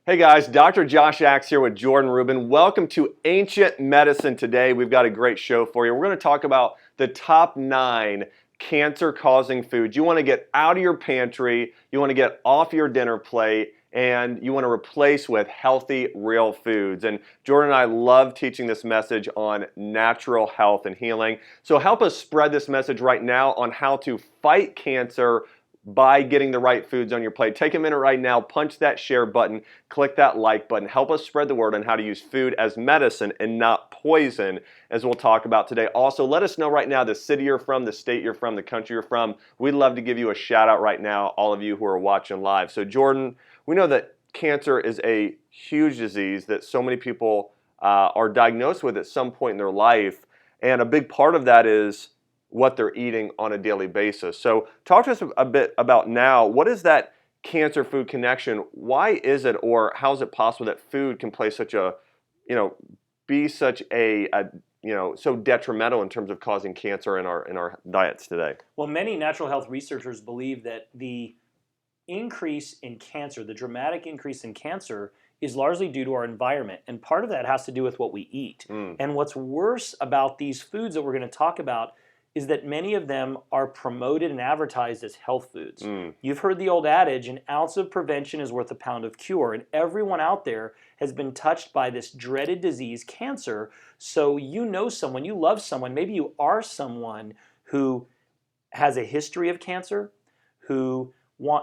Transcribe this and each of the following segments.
Hey guys, Dr. Josh Axe here with Jordan Rubin. Welcome to Ancient Medicine today. We've got a great show for you. We're going to talk about the top 9 cancer-causing foods you want to get out of your pantry, you want to get off your dinner plate, and you want to replace with healthy, real foods. And Jordan and I love teaching this message on natural health and healing. So help us spread this message right now on how to fight cancer by getting the right foods on your plate. Take a minute right now, punch that share button, click that like button. Help us spread the word on how to use food as medicine and not poison, as we'll talk about today. Also, let us know right now the city you're from, the state you're from, the country you're from. We'd love to give you a shout out right now, all of you who are watching live. So Jordan, we know that cancer is a huge disease that so many people are diagnosed with at some point in their life, and a big part of that is what they're eating on a daily basis. So talk to us a bit about now, what is that cancer food connection? Why is it, or how is it possible that food can play such a, be such a so detrimental in terms of causing cancer in our diets today? Well, many natural health researchers believe that the increase in cancer, the dramatic increase in cancer, is largely due to our environment. And part of that has to do with what we eat. And what's worse about these foods that we're going to talk about is that many of them are promoted and advertised as health foods. You've heard the old adage, an ounce of prevention is worth a pound of cure. And everyone out there has been touched by this dreaded disease, cancer. So you know someone, you love someone, maybe you are someone who has a history of cancer, who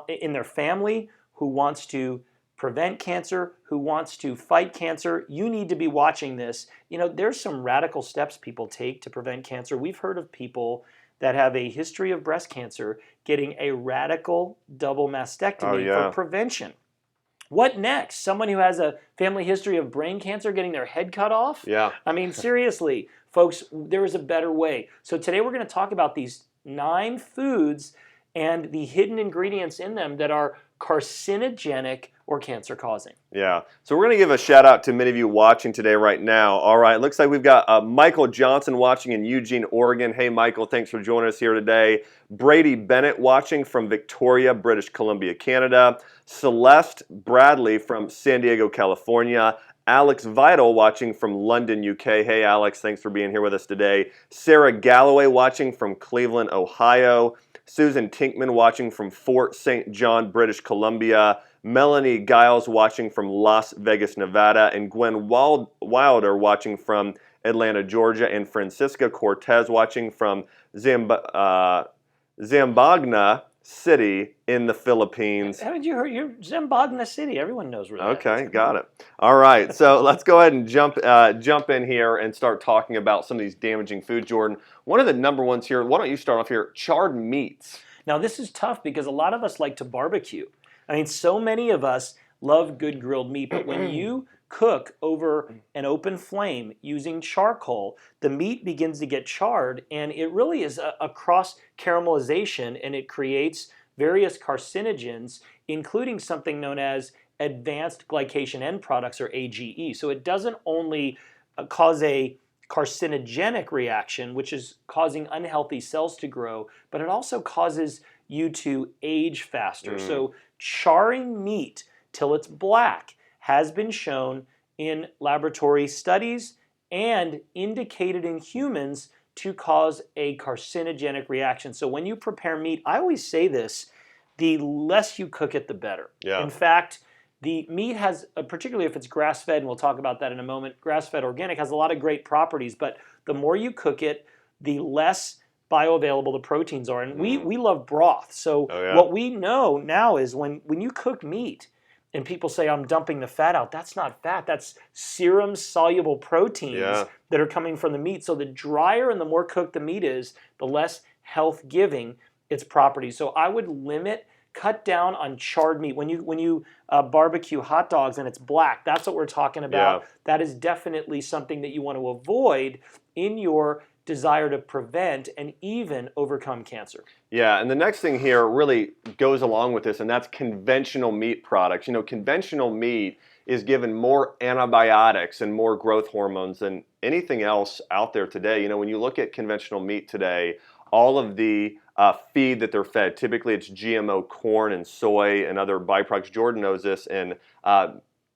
in their family, who wants to prevent cancer, who wants to fight cancer. You need to be watching this. There's some radical steps people take to prevent cancer. We've heard of people that have a history of breast cancer getting a radical double mastectomy for prevention. What next? Someone who has a family history of brain cancer getting their head cut off? Yeah. I mean, seriously, folks, there is a better way. So today we're going to talk about these 9 foods and the hidden ingredients in them that are carcinogenic or cancer-causing. Yeah. So we're going to give a shout out to many of you watching today right now. All right. Looks like we've got Michael Johnson watching in Eugene, Oregon. Hey, Michael, thanks for joining us here today. Brady Bennett watching from Victoria, British Columbia, Canada. Celeste Bradley from San Diego, California. Alex Vital watching from London, UK. Hey, Alex, thanks for being here with us today. Sarah Galloway watching from Cleveland, Ohio. Susan Tinkman watching from Fort St. John, British Columbia. Melanie Giles watching from Las Vegas, Nevada. And Gwen Wilder watching from Atlanta, Georgia. And Francisca Cortez watching from Zamboanga City in the Philippines. Haven't you heard? You're Zamboanga City. Everyone knows where that is. Okay, got it. All right, so let's go ahead and jump in here and start talking about some of these damaging foods, Jordan. One of the number ones here, why don't you start off here, charred meats. Now this is tough because a lot of us like to barbecue. I mean, so many of us love good grilled meat, but when you cook over an open flame using charcoal, the meat begins to get charred, and it really is a cross caramelization, and it creates various carcinogens, including something known as advanced glycation end products, or AGE. So it doesn't only cause a carcinogenic reaction, which is causing unhealthy cells to grow, but it also causes you to age faster. So charring meat till it's black has been shown in laboratory studies and indicated in humans to cause a carcinogenic reaction. So when you prepare meat, I always say this, the less you cook it, the better. Yeah. In fact, the meat has, particularly if it's grass-fed, and we'll talk about that in a moment, grass-fed organic has a lot of great properties, but the more you cook it, the less bioavailable the proteins are. And we love broth. So what we know now is when you cook meat, and people say, I'm dumping the fat out. That's not fat. That's serum-soluble proteins that are coming from the meat. So the drier and the more cooked the meat is, the less health-giving its properties. So I would cut down on charred meat. When you barbecue hot dogs and it's black, that's what we're talking about. That is definitely something that you want to avoid in your desire to prevent and even overcome cancer. Yeah, and the next thing here really goes along with this, and that's conventional meat products. Conventional meat is given more antibiotics and more growth hormones than anything else out there today. When you look at conventional meat today, all of the feed that they're fed, typically it's GMO corn and soy and other byproducts. Jordan knows this, and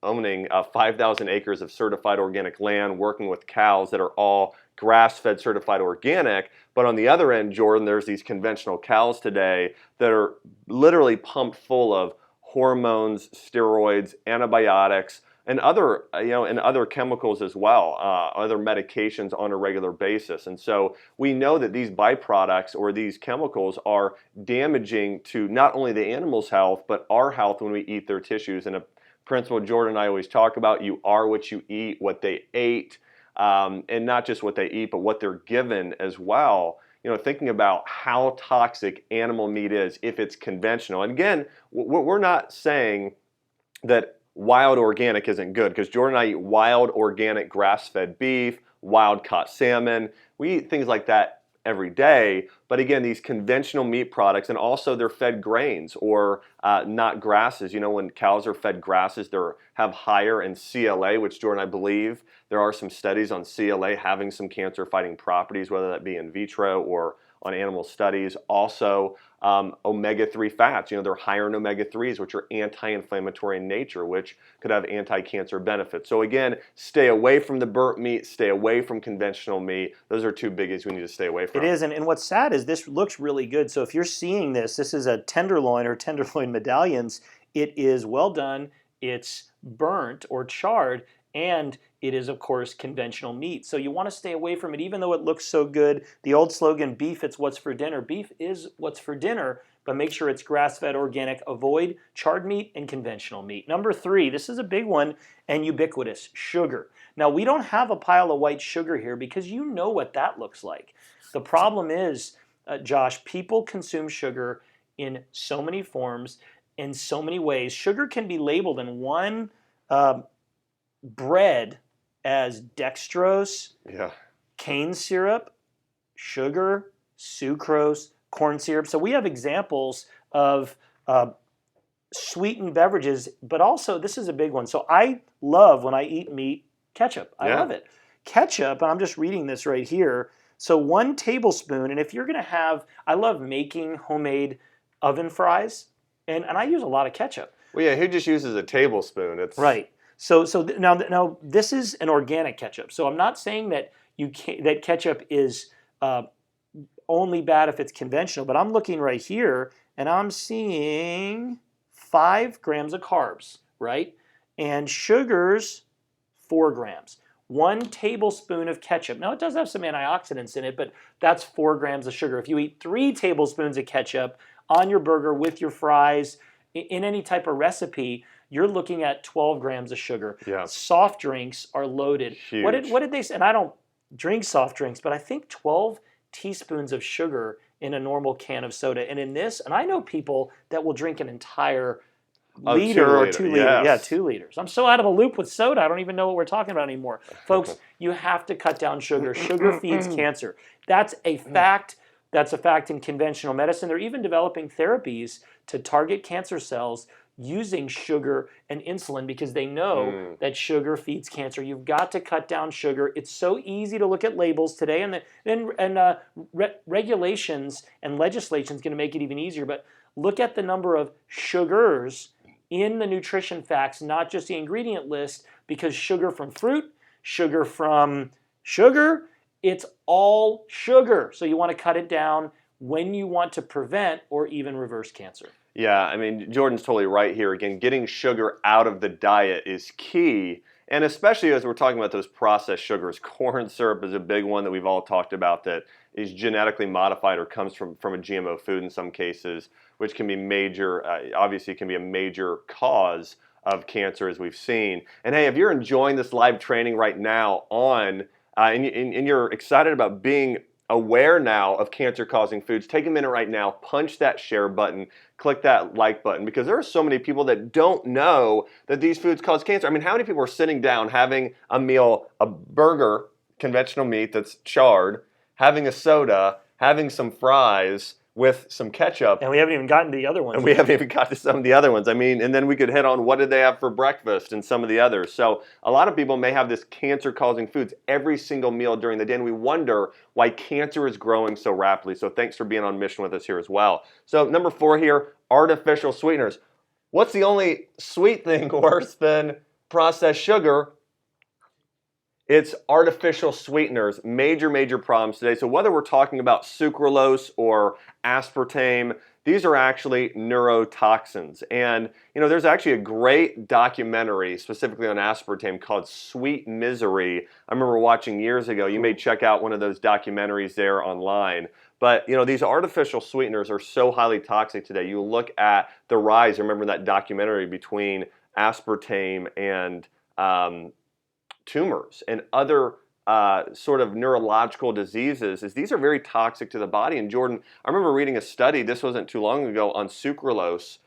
owning 5,000 acres of certified organic land, working with cows that are all grass-fed certified organic. But on the other end, Jordan, there's these conventional cows today that are literally pumped full of hormones, steroids, antibiotics, and other, and other chemicals as well, other medications on a regular basis. And so we know that these byproducts or these chemicals are damaging to not only the animal's health, but our health when we eat their tissues. And a principle Jordan and I always talk about, you are what you eat, what they ate, and not just what they eat, but what they're given as well. Thinking about how toxic animal meat is if it's conventional. And again, we're not saying that wild organic isn't good, because Jordan and I eat wild organic grass-fed beef, wild-caught salmon. We eat things like that every day. But again, these conventional meat products, and also they're fed grains or not grasses. When cows are fed grasses, they have higher in CLA, which Jordan, I believe there are some studies on CLA having some cancer-fighting properties, whether that be in vitro or on animal studies. Also, omega-3 fats, they're higher in omega-3s, which are anti-inflammatory in nature, which could have anti-cancer benefits. So again, stay away from the burnt meat, stay away from conventional meat. Those are two biggies we need to stay away from. It is, and what's sad is this looks really good. So if you're seeing this is a tenderloin or tenderloin medallions. It is well done, it's burnt or charred, and it is, of course, conventional meat. So you want to stay away from it, even though it looks so good. The old slogan, beef, it's what's for dinner. Beef is what's for dinner, but make sure it's grass-fed organic. Avoid charred meat and conventional meat. Number 3, this is a big one and ubiquitous, sugar. Now, we don't have a pile of white sugar here because you know what that looks like. The problem is, Josh, people consume sugar in so many forms, in so many ways. Sugar can be labeled in one bread as dextrose, cane syrup, sugar, sucrose, corn syrup. So we have examples of sweetened beverages, but also this is a big one. So I love, when I eat meat, ketchup. I love it. Ketchup, and I'm just reading this right here. So 1 tablespoon, and if you're going to have, I love making homemade oven fries, and I use a lot of ketchup. Well, yeah, who just uses a tablespoon? It's right. So now this is an organic ketchup. So I'm not saying that that ketchup is only bad if it's conventional, but I'm looking right here and I'm seeing 5 grams of carbs, right? And sugars, 4 grams. 1 tablespoon of ketchup. Now it does have some antioxidants in it, but that's 4 grams of sugar. If you eat 3 tablespoons of ketchup on your burger with your fries, in any type of recipe, you're looking at 12 grams of sugar. Soft drinks are loaded. Huge. What did they say? And I don't drink soft drinks, but I think 12 teaspoons of sugar in a normal can of soda. And in this, and I know people that will drink an entire liter or 2 liters. Yeah, 2 liters. I'm so out of the loop with soda, I don't even know what we're talking about anymore. Folks, you have to cut down sugar. Sugar feeds cancer. That's a fact. That's a fact in conventional medicine. They're even developing therapies to target cancer cells using sugar and insulin because they know that sugar feeds cancer. You've got to cut down sugar. It's so easy to look at labels today, and regulations and legislation is going to make it even easier. But look at the number of sugars in the nutrition facts, not just the ingredient list, because sugar from fruit, sugar from sugar, it's all sugar. So you want to cut it down when you want to prevent or even reverse cancer. Yeah, I mean, Jordan's totally right here. Again, getting sugar out of the diet is key. And especially as we're talking about those processed sugars, corn syrup is a big one that we've all talked about that is genetically modified or comes from a GMO food in some cases, which can be major, obviously can be a major cause of cancer as we've seen. And hey, if you're enjoying this live training right now on, and you're excited about being aware now of cancer-causing foods, take a minute right now, punch that share button, click that like button, because there are so many people that don't know that these foods cause cancer. I mean, how many people are sitting down having a meal, a burger, conventional meat that's charred, having a soda, having some fries with some ketchup. And we haven't even gotten to the other ones. And we haven't even got to some of the other ones. I mean, and then we could hit on what did they have for breakfast and some of the others. So a lot of people may have this cancer-causing foods every single meal during the day, and we wonder why cancer is growing so rapidly. So thanks for being on mission with us here as well. So number 4 here, artificial sweeteners. What's the only sweet thing worse than processed sugar, it's artificial sweeteners. Major, major problems today. So whether we're talking about sucralose or aspartame, these are actually neurotoxins. And there's actually a great documentary specifically on aspartame called Sweet Misery. I remember watching years ago. You may check out one of those documentaries there online. But these artificial sweeteners are so highly toxic today. You look at the rise, remember that documentary between aspartame and tumors and other sort of neurological diseases, is these are very toxic to the body. And Jordan, I remember reading a study, this wasn't too long ago, on sucralose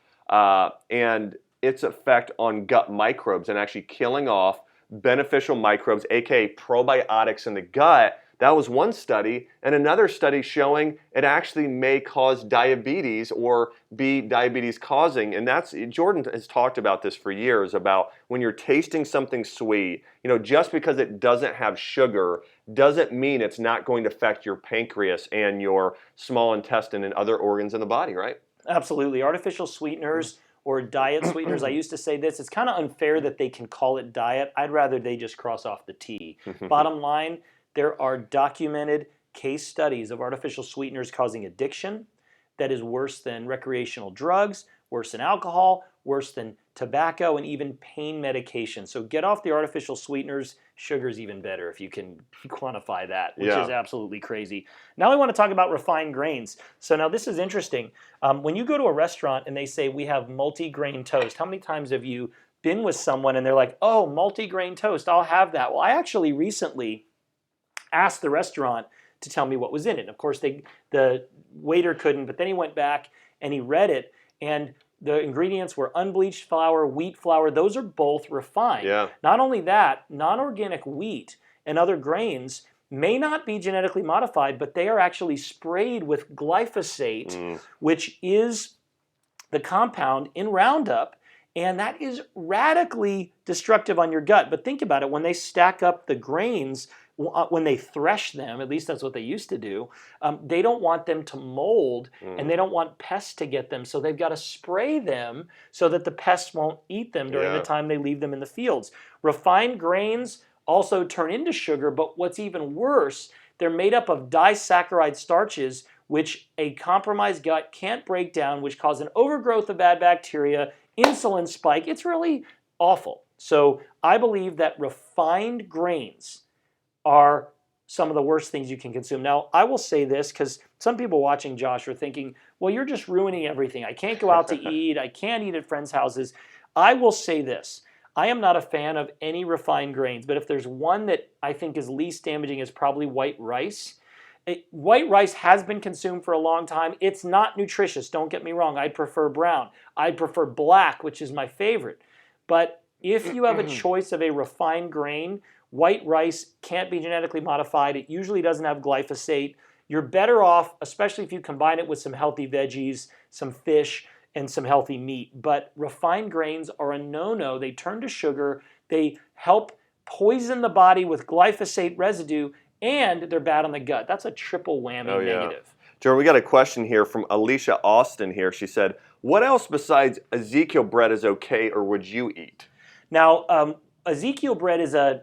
and its effect on gut microbes and actually killing off beneficial microbes, aka probiotics in the gut. That was one study, and another study showing it actually may cause diabetes or be diabetes causing. And Jordan has talked about this for years, about when you're tasting something sweet, just because it doesn't have sugar doesn't mean it's not going to affect your pancreas and your small intestine and other organs in the body, right? Absolutely. Artificial sweeteners or diet sweeteners, I used to say this, it's kind of unfair that they can call it diet. I'd rather they just cross off the T. Bottom line, there are documented case studies of artificial sweeteners causing addiction that is worse than recreational drugs, worse than alcohol, worse than tobacco, and even pain medication. So get off the artificial sweeteners. Sugar's even better if you can quantify that, which is absolutely crazy. Now I want to talk about refined grains. So now this is interesting. When you go to a restaurant and they say we have multi-grain toast, how many times have you been with someone and they're like, oh, multi-grain toast, I'll have that. Well, I actually recently asked the restaurant to tell me what was in it. Of course, the waiter couldn't, but then he went back and he read it, and the ingredients were unbleached flour, wheat flour. Those are both refined. Yeah. Not only that, non-organic wheat and other grains may not be genetically modified, but they are actually sprayed with glyphosate, which is the compound in Roundup, and that is radically destructive on your gut. But think about it, when they stack up the grains, when they thresh them, at least that's what they used to do, they don't want them to mold and they don't want pests to get them. So they've got to spray them so that the pests won't eat them during the time they leave them in the fields. Refined grains also turn into sugar, but what's even worse, they're made up of disaccharide starches, which a compromised gut can't break down, which cause an overgrowth of bad bacteria, insulin spike. It's really awful. So I believe that refined grains are some of the worst things you can consume. Now, I will say this because some people watching Josh are thinking, well, you're just ruining everything. I can't go out to eat. I can't eat at friends' houses. I will say this. I am not a fan of any refined grains, but if there's one that I think is least damaging, is probably white rice. White rice has been consumed for a long time. It's not nutritious, don't get me wrong. I prefer brown. I prefer black, which is my favorite. But if you have a choice of a refined grain, white rice can't be genetically modified. It usually doesn't have glyphosate. You're better off, especially if you combine it with some healthy veggies, some fish, and some healthy meat. But refined grains are a no-no. They turn to sugar. They help poison the body with glyphosate residue, and they're bad on the gut. That's a triple whammy negative. Jordan, we got a question here from Alicia Austin here. She said, what else besides Ezekiel bread is okay or would you eat? Now, Ezekiel bread is a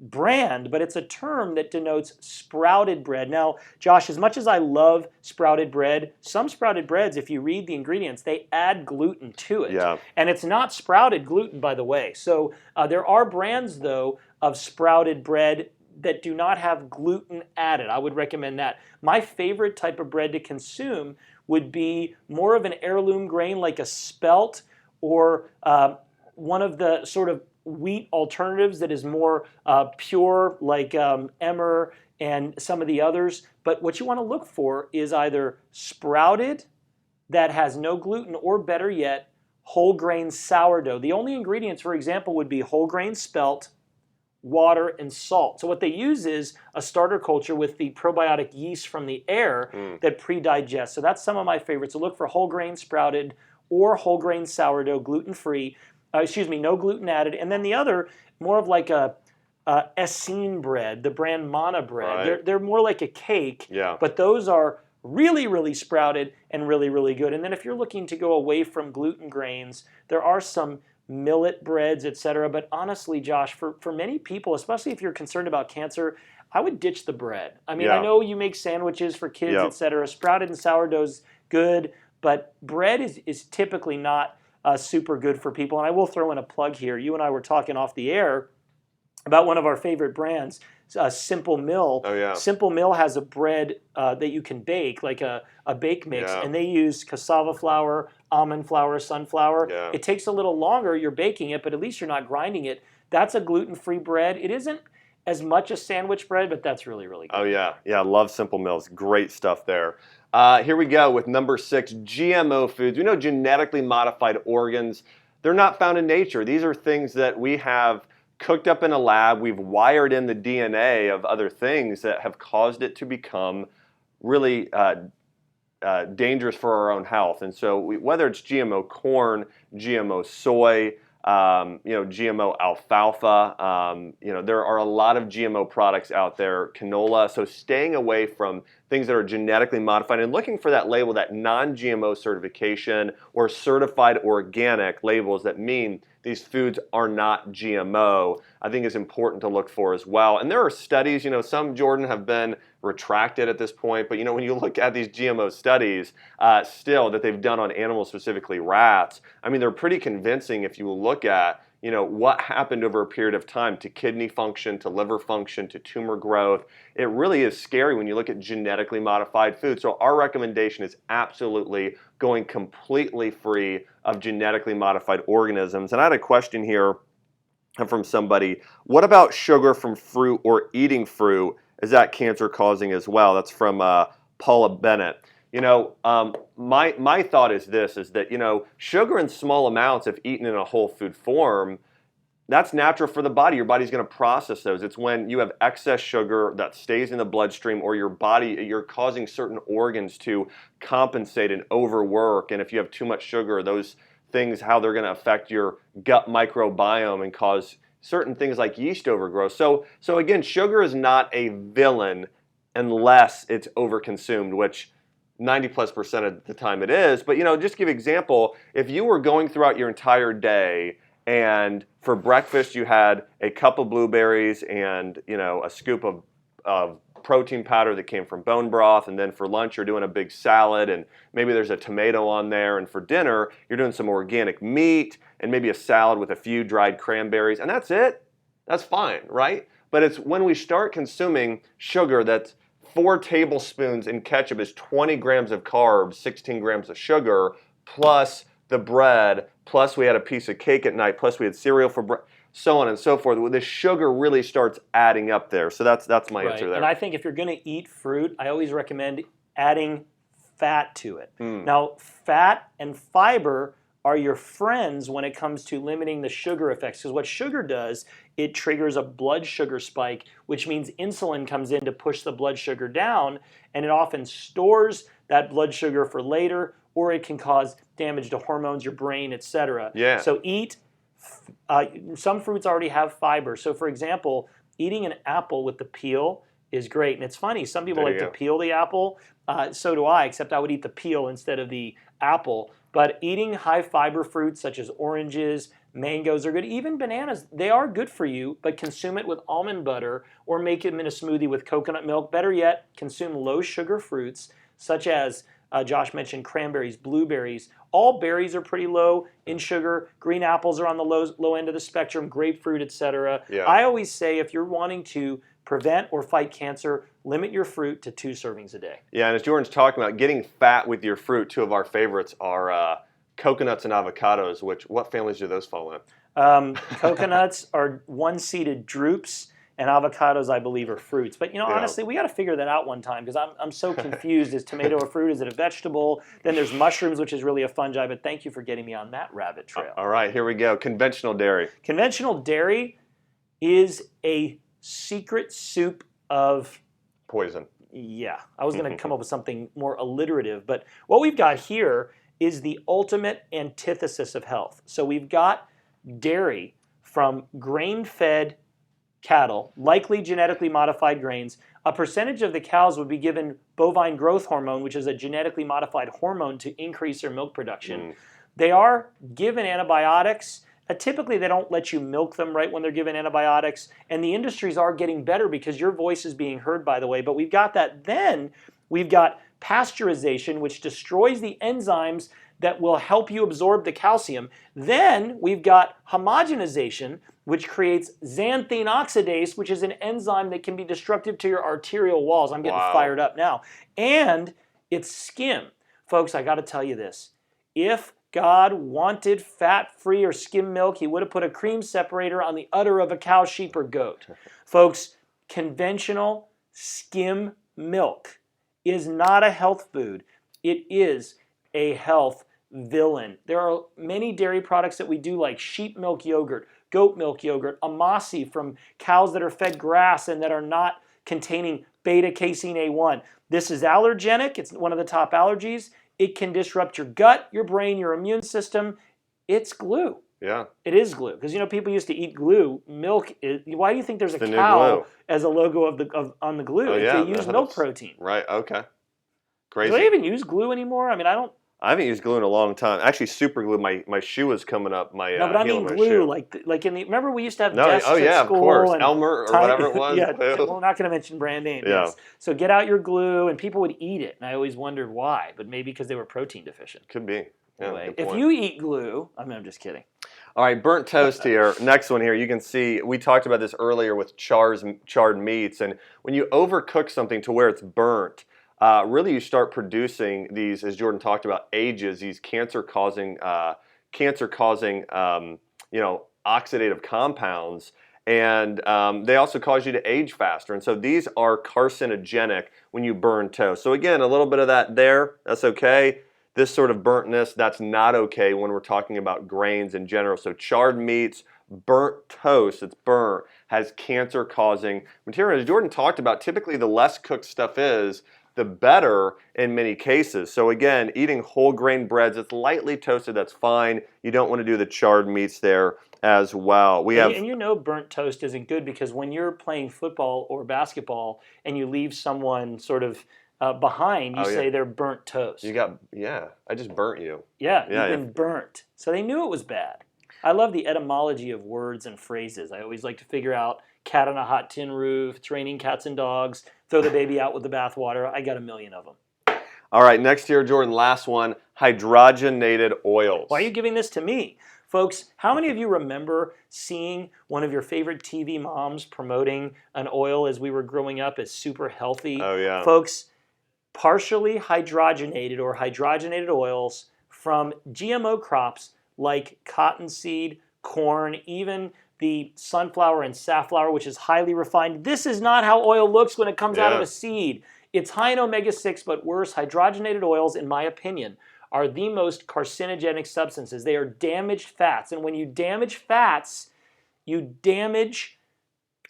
brand, but it's a term that denotes sprouted bread. Now, Josh, as much as I love sprouted bread, some sprouted breads, if you read the ingredients, they add gluten to it. Yeah. And it's not sprouted gluten, by the way. So there are brands, though, of sprouted bread that do not have gluten added. I would recommend that. My favorite type of bread to consume would be more of an heirloom grain like a spelt or one of the sort of wheat alternatives that is more pure like emmer and some of the others. But what you want to look for is either sprouted that has no gluten, or better yet, whole grain sourdough. The only ingredients, for example, would be whole grain spelt, water, and salt. So what they use is a starter culture with the probiotic yeast from the air that pre-digests. So that's some of my favorites. So look for whole grain sprouted or whole grain sourdough, gluten-free. No gluten added. And then the other, more of like a Essene bread, the brand Mana bread. Right. They're more like a cake, but those are really, really sprouted and really, really good. And then if you're looking to go away from gluten grains, there are some millet breads, etc. But honestly, Josh, for many people, especially if you're concerned about cancer, I would ditch the bread. I mean, I Yeah. know you make sandwiches for kids, Yep. etc. Sprouted and sourdough's good, but bread is typically not super good for people. And I will throw in a plug here. You and I were talking off the air about one of our favorite brands, Simple Mill. Oh, yeah. Simple Mill has a bread that you can bake, like a bake mix, Yeah. and they use cassava flour, almond flour, sunflower. Yeah. It takes a little longer, you're baking it, but at least you're not grinding it. That's a gluten-free bread. It isn't as much a sandwich bread, but that's really, really good. Oh, yeah. Yeah, I love Simple Mills. Great stuff there. Here we go with number 6, GMO foods. We know genetically modified organs, they're not found in nature. These are things that we have cooked up in a lab. We've wired in the DNA of other things that have caused it to become really dangerous for our own health. And so whether it's GMO corn, GMO soy, GMO alfalfa, there are a lot of GMO products out there, canola. So staying away from things that are genetically modified and looking for that label, that non-GMO certification or certified organic labels that mean these foods are not GMO, I think is important to look for as well. And there are studies, some, Jordan, have been retracted at this point, but when you look at these GMO studies still that they've done on animals, specifically rats, I mean, they're pretty convincing if you look at what happened over a period of time to kidney function, to liver function, to tumor growth. It really is scary when you look at genetically modified food. So our recommendation is absolutely going completely free of genetically modified organisms. And I had a question here from somebody. What about sugar from fruit or eating fruit? Is that cancer causing as well? That's from Paula Bennett. My thought is this, is that, sugar in small amounts, if eaten in a whole food form, that's natural for the body. Your body's going to process those. It's when you have excess sugar that stays in the bloodstream, or you're causing certain organs to compensate and overwork. And if you have too much sugar, those things, how they're going to affect your gut microbiome and cause certain things like yeast overgrowth. So again, sugar is not a villain unless it's overconsumed, which 90+% of the time it is. But just to give an example, if you were going throughout your entire day and for breakfast you had a cup of blueberries and a scoop of protein powder that came from bone broth, and then for lunch you're doing a big salad and maybe there's a tomato on there, and for dinner you're doing some organic meat and maybe a salad with a few dried cranberries, and that's it, that's fine, right? But it's when we start consuming sugar that's 4 tablespoons in ketchup is 20 grams of carbs, 16 grams of sugar, plus the bread, plus we had a piece of cake at night, plus we had cereal for breakfast, so on and so forth. The sugar really starts adding up there. So that's my answer there. And I think if you're going to eat fruit, I always recommend adding fat to it. Now, fat and fiber are your friends when it comes to limiting the sugar effects. Because what sugar does, it triggers a blood sugar spike, which means insulin comes in to push the blood sugar down, and it often stores that blood sugar for later, or it can cause damage to hormones, your brain, etc. Yeah. So some fruits already have fiber. So for example, eating an apple with the peel is great. And it's funny, some people like to peel the apple. So do I, except I would eat the peel instead of the apple. But eating high fiber fruits such as oranges, mangoes are good. Even bananas, they are good for you, but consume it with almond butter or make them in a smoothie with coconut milk. Better yet, consume low sugar fruits such as Josh mentioned cranberries, blueberries. All berries are pretty low in sugar. Green apples are on the low end of the spectrum, grapefruit, etc. Yeah. I always say if you're wanting to prevent or fight cancer, limit your fruit to 2 servings a day. Yeah, and as Jordan's talking about getting fat with your fruit, 2 of our favorites are coconuts and avocados. What families do those fall in? Coconuts are 1-seeded drupes, and avocados, I believe, are fruits. But honestly, we got to figure that out one time, because I'm so confused. Is tomato a fruit? Is it a vegetable? Then there's mushrooms, which is really a fungi. But thank you for getting me on that rabbit trail. All right, here we go. Conventional dairy. Conventional dairy is a secret soup of poison. Yeah, I was going to come up with something more alliterative, but what we've got here is the ultimate antithesis of health. So we've got dairy from grain-fed cattle, likely genetically modified grains. A percentage of the cows would be given bovine growth hormone, which is a genetically modified hormone to increase their milk production. They are given antibiotics typically they don't let you milk them right when they're given antibiotics. And the industries are getting better because your voice is being heard, by the way. But we've got that. Then we've got pasteurization, which destroys the enzymes that will help you absorb the calcium. Then we've got homogenization, which creates xanthine oxidase, which is an enzyme that can be destructive to your arterial walls. I'm getting fired up now. And it's skim. Folks, I got to tell you this. If God wanted fat-free or skim milk, he would have put a cream separator on the udder of a cow, sheep, or goat. Folks, conventional skim milk is not a health food. It is a health villain. There are many dairy products that we do, like sheep milk yogurt, goat milk yogurt, amasi from cows that are fed grass and that are not containing beta-casein A1. This is allergenic. It's one of the top allergies. It can disrupt your gut, your brain, your immune system. It's glue. Yeah. It is glue. Because, people used to eat glue. Milk is, why do you think there's It's a the cow as a logo on the glue? Oh, yeah. They use milk protein. Right, okay. Crazy. Do they even use glue anymore? I mean, I haven't used glue in a long time. Actually, super glue. My shoe is coming up. No, but I mean glue, like in the. Remember, we used to have desks at of school. course. And Elmer or whatever it was. Yeah, we're not going to mention brand names. Yeah. Yes. So get out your glue, and people would eat it, and I always wondered why, but maybe because they were protein deficient. Could be. Yeah, anyway, if you eat glue, I'm just kidding. All right, burnt toast here. Next one here. You can see we talked about this earlier with charred meats, and when you overcook something to where it's burnt. Really, you start producing these, as Jordan talked about, these cancer-causing, oxidative compounds, and they also cause you to age faster. And so these are carcinogenic when you burn toast. So again, a little bit of that there, that's okay. This sort of burntness, that's not okay when we're talking about grains in general. So charred meats, burnt toast, it's burnt, has cancer-causing material. As Jordan talked about, typically the less cooked stuff is, the better in many cases. So again, eating whole grain breads, it's lightly toasted, that's fine. You don't want to do the charred meats there as well. And burnt toast isn't good because when you're playing football or basketball and you leave someone sort of behind, you say they're burnt toast. I just burnt you. Yeah, you've been burnt. So they knew it was bad. I love the etymology of words and phrases. I always like to figure out cat on a hot tin roof, it's raining cats and dogs, throw the baby out with the bathwater. I got a million of them. All right, next here, Jordan, last one, hydrogenated oils. Why are you giving this to me? Folks, how many of you remember seeing one of your favorite TV moms promoting an oil as we were growing up as super healthy? Oh, yeah. Folks, partially hydrogenated or hydrogenated oils from GMO crops like cottonseed, corn, even the sunflower and safflower, which is highly refined. This is not how oil looks when it comes out of a seed. It's high in omega-6, but worse, hydrogenated oils, in my opinion, are the most carcinogenic substances. They are damaged fats, and when you damage fats, you damage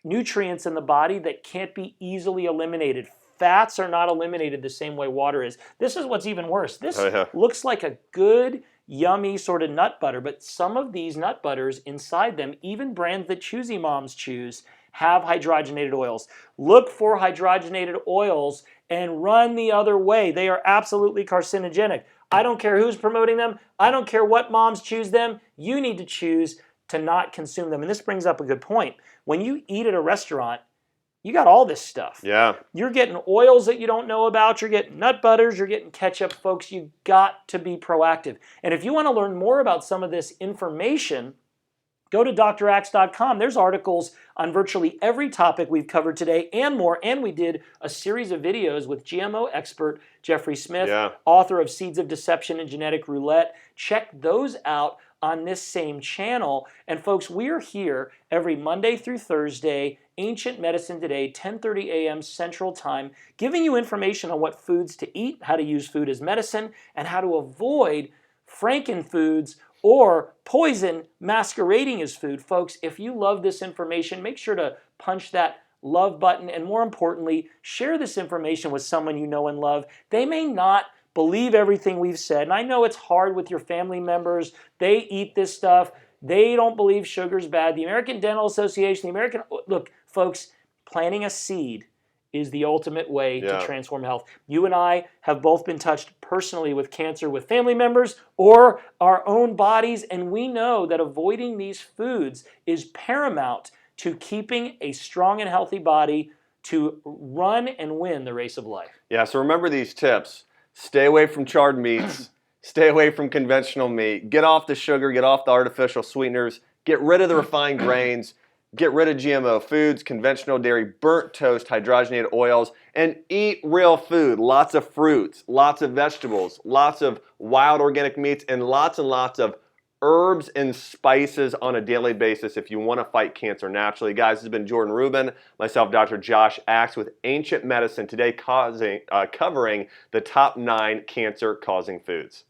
nutrients in the body that can't be easily eliminated. Fats are not eliminated the same way water is. This is what's even worse. This looks like a good, yummy sort of nut butter, but some of these nut butters inside them, even brands that choosy moms choose, have hydrogenated oils. Look for hydrogenated oils and run the other way. They are absolutely carcinogenic. I don't care who's promoting them. I don't care what moms choose them. You need to choose to not consume them. And this brings up a good point. When you eat at a restaurant, you got all this stuff. Yeah. You're getting oils that you don't know about. You're getting nut butters. You're getting ketchup. Folks, you've got to be proactive. And if you want to learn more about some of this information, go to drax.com. There's articles on virtually every topic we've covered today and more. And we did a series of videos with GMO expert Jeffrey Smith, author of Seeds of Deception and Genetic Roulette. Check those out on this same channel. And folks, we're here every Monday through Thursday, Ancient Medicine Today, 10:30 a.m. Central Time, giving you information on what foods to eat, how to use food as medicine, and how to avoid frankenfoods or poison masquerading as food. Folks, if you love this information, make sure to punch that love button, and more importantly, share this information with someone you know and love. They may not believe everything we've said, and I know it's hard with your family members. They eat this stuff. They don't believe sugar's bad. The American Dental Association, look, folks, planting a seed is the ultimate way Yeah. to transform health. You and I have both been touched personally with cancer with family members or our own bodies, and we know that avoiding these foods is paramount to keeping a strong and healthy body to run and win the race of life. Yeah, so remember these tips. Stay away from charred meats. Stay away from conventional meat. Get off the sugar. Get off the artificial sweeteners. Get rid of the refined grains. Get rid of GMO foods, conventional dairy, burnt toast, hydrogenated oils, and eat real food. Lots of fruits, lots of vegetables, lots of wild organic meats, and lots of herbs and spices on a daily basis if you want to fight cancer naturally. Guys, this has been Jordan Rubin, myself, Dr. Josh Axe with Ancient Medicine, today covering the top 9 cancer-causing foods.